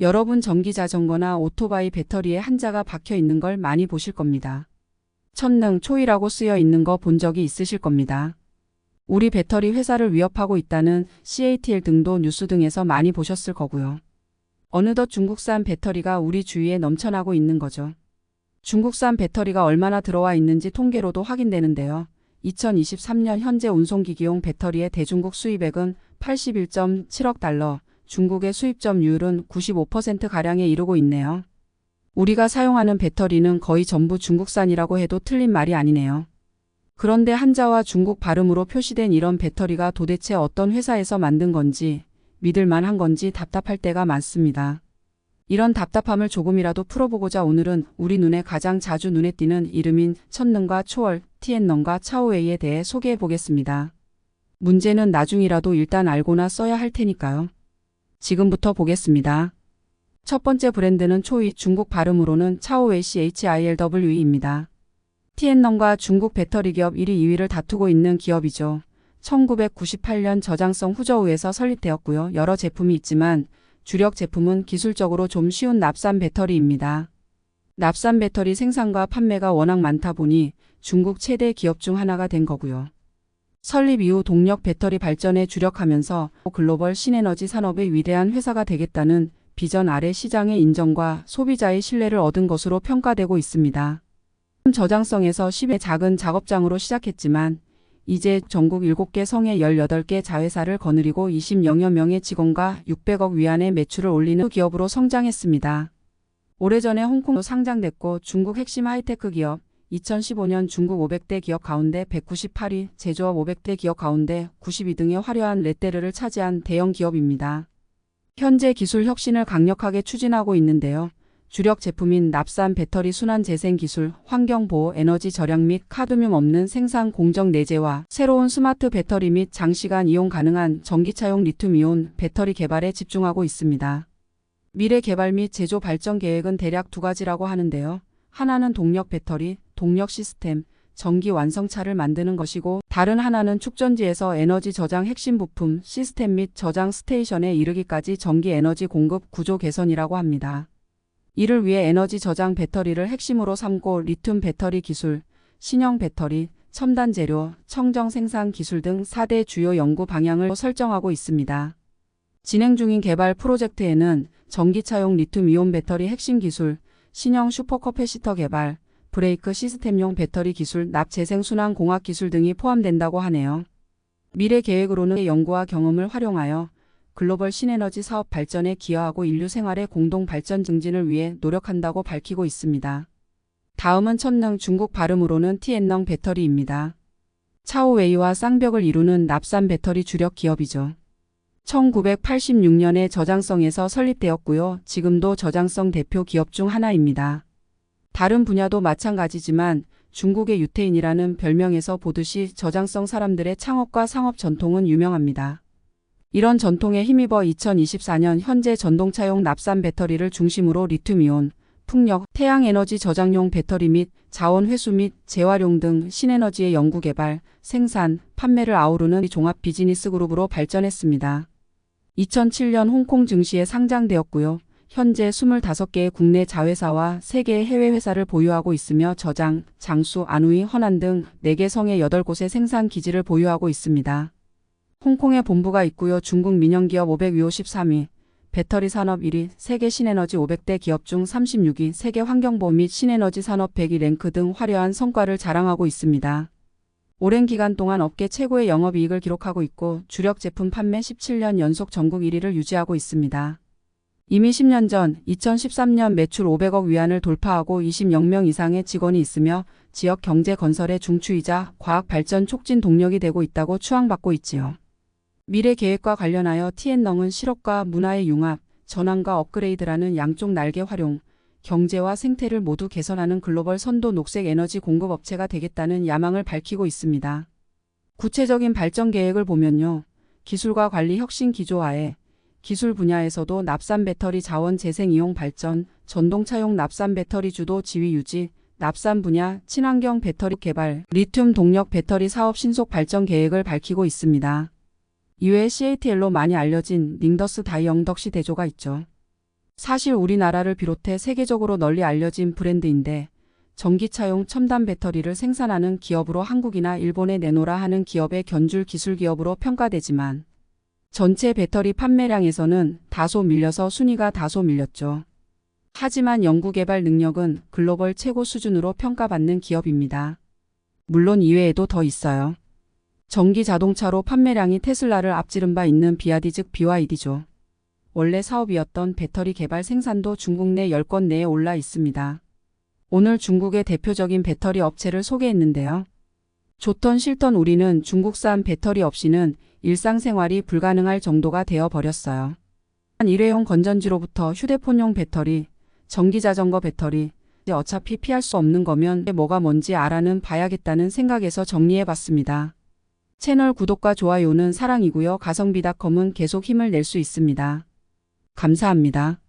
여러분 전기자전거나 오토바이 배터리에 한자가 박혀 있는 걸 많이 보실 겁니다. 천능, 초이라고 쓰여 있는 거 본 적이 있으실 겁니다. 우리 배터리 회사를 위협하고 있다는 CATL 등도 뉴스 등에서 많이 보셨을 거고요. 어느덧 중국산 배터리가 우리 주위에 넘쳐나고 있는 거죠. 중국산 배터리가 얼마나 들어와 있는지 통계로도 확인되는데요. 2023년 현재 운송기기용 배터리의 대중국 수입액은 81.7억 달러, 중국의 수입 점유율은 95%가량에 이르고 있네요. 우리가 사용하는 배터리는 거의 전부 중국산이라고 해도 틀린 말이 아니네요. 그런데 한자와 중국 발음으로 표시된 이런 배터리가 도대체 어떤 회사에서 만든 건지, 믿을 만한 건지 답답할 때가 많습니다. 이런 답답함을 조금이라도 풀어보고자 오늘은 우리 눈에 가장 자주 눈에 띄는 이름인 천능과 초월, 티엔넌과 차오웨이에 대해 소개해 보겠습니다. 문제는 나중이라도 일단 알고나 써야 할 테니까요. 지금부터 보겠습니다. 첫 번째 브랜드는 초이, 중국 발음으로는 차오웨이 CHILW입니다. 티엔넌과 중국 배터리 기업 1위, 2위를 다투고 있는 기업이죠. 1998년 저장성 후저우에서 설립되었고요. 여러 제품이 있지만 주력 제품은 기술적으로 좀 쉬운 납산 배터리입니다. 납산 배터리 생산과 판매가 워낙 많다 보니 중국 최대 기업 중 하나가 된 거고요. 설립 이후 동력 배터리 발전에 주력하면서 글로벌 신에너지 산업의 위대한 회사가 되겠다는 비전 아래 시장의 인정과 소비자의 신뢰를 얻은 것으로 평가되고 있습니다. 저장성에서 10의 작은 작업장으로 시작했지만 이제 전국 7개 성에 18개 자회사를 거느리고 20여 명의 직원과 600억 위안의 매출을 올리는 기업으로 성장했습니다. 오래전에 홍콩도 상장됐고 중국 핵심 하이테크 기업, 2015년 중국 500대 기업 가운데 198위, 제조업 500대 기업 가운데 92 등의 화려한 레테르를 차지한 대형 기업입니다. 현재 기술 혁신을 강력하게 추진하고 있는데요. 주력 제품인 납산 배터리 순환 재생 기술, 환경보호, 에너지 절약 및 카드뮴 없는 생산 공정 내재와 새로운 스마트 배터리 및 장시간 이용 가능한 전기차용 리튬이온 배터리 개발에 집중하고 있습니다. 미래 개발 및 제조 발전 계획은 대략 두 가지라고 하는데요. 하나는 동력 배터리, 동력 시스템, 전기 완성차를 만드는 것이고 다른 하나는 축전지에서 에너지 저장 핵심 부품, 시스템 및 저장 스테이션에 이르기까지 전기 에너지 공급 구조 개선이라고 합니다. 이를 위해 에너지 저장 배터리를 핵심으로 삼고 리튬 배터리 기술, 신형 배터리, 첨단 재료, 청정 생산 기술 등 4대 주요 연구 방향을 설정하고 있습니다. 진행 중인 개발 프로젝트에는 전기차용 리튬이온 배터리 핵심 기술, 신형 슈퍼커패시터 개발, 브레이크 시스템용 배터리 기술, 납재생 순환 공학 기술 등이 포함된다고 하네요. 미래 계획으로는 연구와 경험을 활용하여 글로벌 신에너지 사업 발전에 기여하고 인류 생활의 공동 발전 증진을 위해 노력한다고 밝히고 있습니다. 다음은 천능, 중국 발음으로는 티엔넌 배터리입니다. 차오웨이와 쌍벽을 이루는 납산 배터리 주력 기업이죠. 1986년에 저장성에서 설립되었고요. 지금도 저장성 대표 기업 중 하나입니다. 다른 분야도 마찬가지지만 중국의 유태인이라는 별명에서 보듯이 저장성 사람들의 창업과 상업 전통은 유명합니다. 이런 전통에 힘입어 2024년 현재 전동차용 납산 배터리를 중심으로 리튬이온, 풍력, 태양에너지 저장용 배터리 및 자원 회수 및 재활용 등 신에너지의 연구 개발, 생산, 판매를 아우르는 종합 비즈니스 그룹으로 발전했습니다. 2007년 홍콩 증시에 상장되었고요. 현재 25개의 국내 자회사와 3개의 해외 회사를 보유하고 있으며 저장, 장수, 안후이, 허난 등 4개 성의 8곳의 생산 기지를 보유하고 있습니다. 홍콩에 본부가 있고요. 중국 민영기업 500위 53위, 배터리 산업 1위, 세계 신에너지 500대 기업 중 36위, 세계 환경보호 및 신에너지 산업 100위 랭크 등 화려한 성과를 자랑하고 있습니다. 오랜 기간 동안 업계 최고의 영업이익을 기록하고 있고 주력 제품 판매 17년 연속 전국 1위를 유지하고 있습니다. 이미 10년 전 2013년 매출 500억 위안을 돌파하고 20명 이상의 직원이 있으며 지역 경제 건설의 중추이자 과학 발전 촉진 동력이 되고 있다고 추앙받고 있지요. 미래 계획과 관련하여 티엔넌은 실업과 문화의 융합, 전환과 업그레이드라는 양쪽 날개 활용, 경제와 생태를 모두 개선하는 글로벌 선도 녹색 에너지 공급 업체가 되겠다는 야망을 밝히고 있습니다. 구체적인 발전 계획을 보면요. 기술과 관리 혁신 기조하에 기술 분야에서도 납산 배터리 자원 재생 이용 발전, 전동차용 납산 배터리 주도 지위 유지, 납산 분야, 친환경 배터리 개발, 리튬 동력 배터리 사업 신속 발전 계획을 밝히고 있습니다. 이외에 CATL로 많이 알려진 링더스 다이영덕시 대조가 있죠. 사실 우리나라를 비롯해 세계적으로 널리 알려진 브랜드인데 전기차용 첨단 배터리를 생산하는 기업으로 한국이나 일본에 내놓으라 하는 기업의 견줄 기술 기업으로 평가되지만 전체 배터리 판매량에서는 다소 밀려서 순위가 다소 밀렸죠. 하지만 연구개발 능력은 글로벌 최고 수준으로 평가받는 기업입니다. 물론 이외에도 더 있어요. 전기 자동차로 판매량이 테슬라를 앞지른 바 있는 비아디 즉 BYD죠. 원래 사업이었던 배터리 개발 생산도 중국 내 10건 내에 올라 있습니다. 오늘 중국의 대표적인 배터리 업체를 소개했는데요. 좋던 싫던 우리는 중국산 배터리 없이는 일상생활이 불가능할 정도가 되어버렸어요. 일회용 건전지로부터 휴대폰용 배터리, 전기자전거 배터리, 어차피 피할 수 없는 거면 뭐가 뭔지 알아는 봐야겠다는 생각에서 정리해봤습니다. 채널 구독과 좋아요는 사랑이고요. 가성비닷컴은 계속 힘을 낼 수 있습니다. 감사합니다.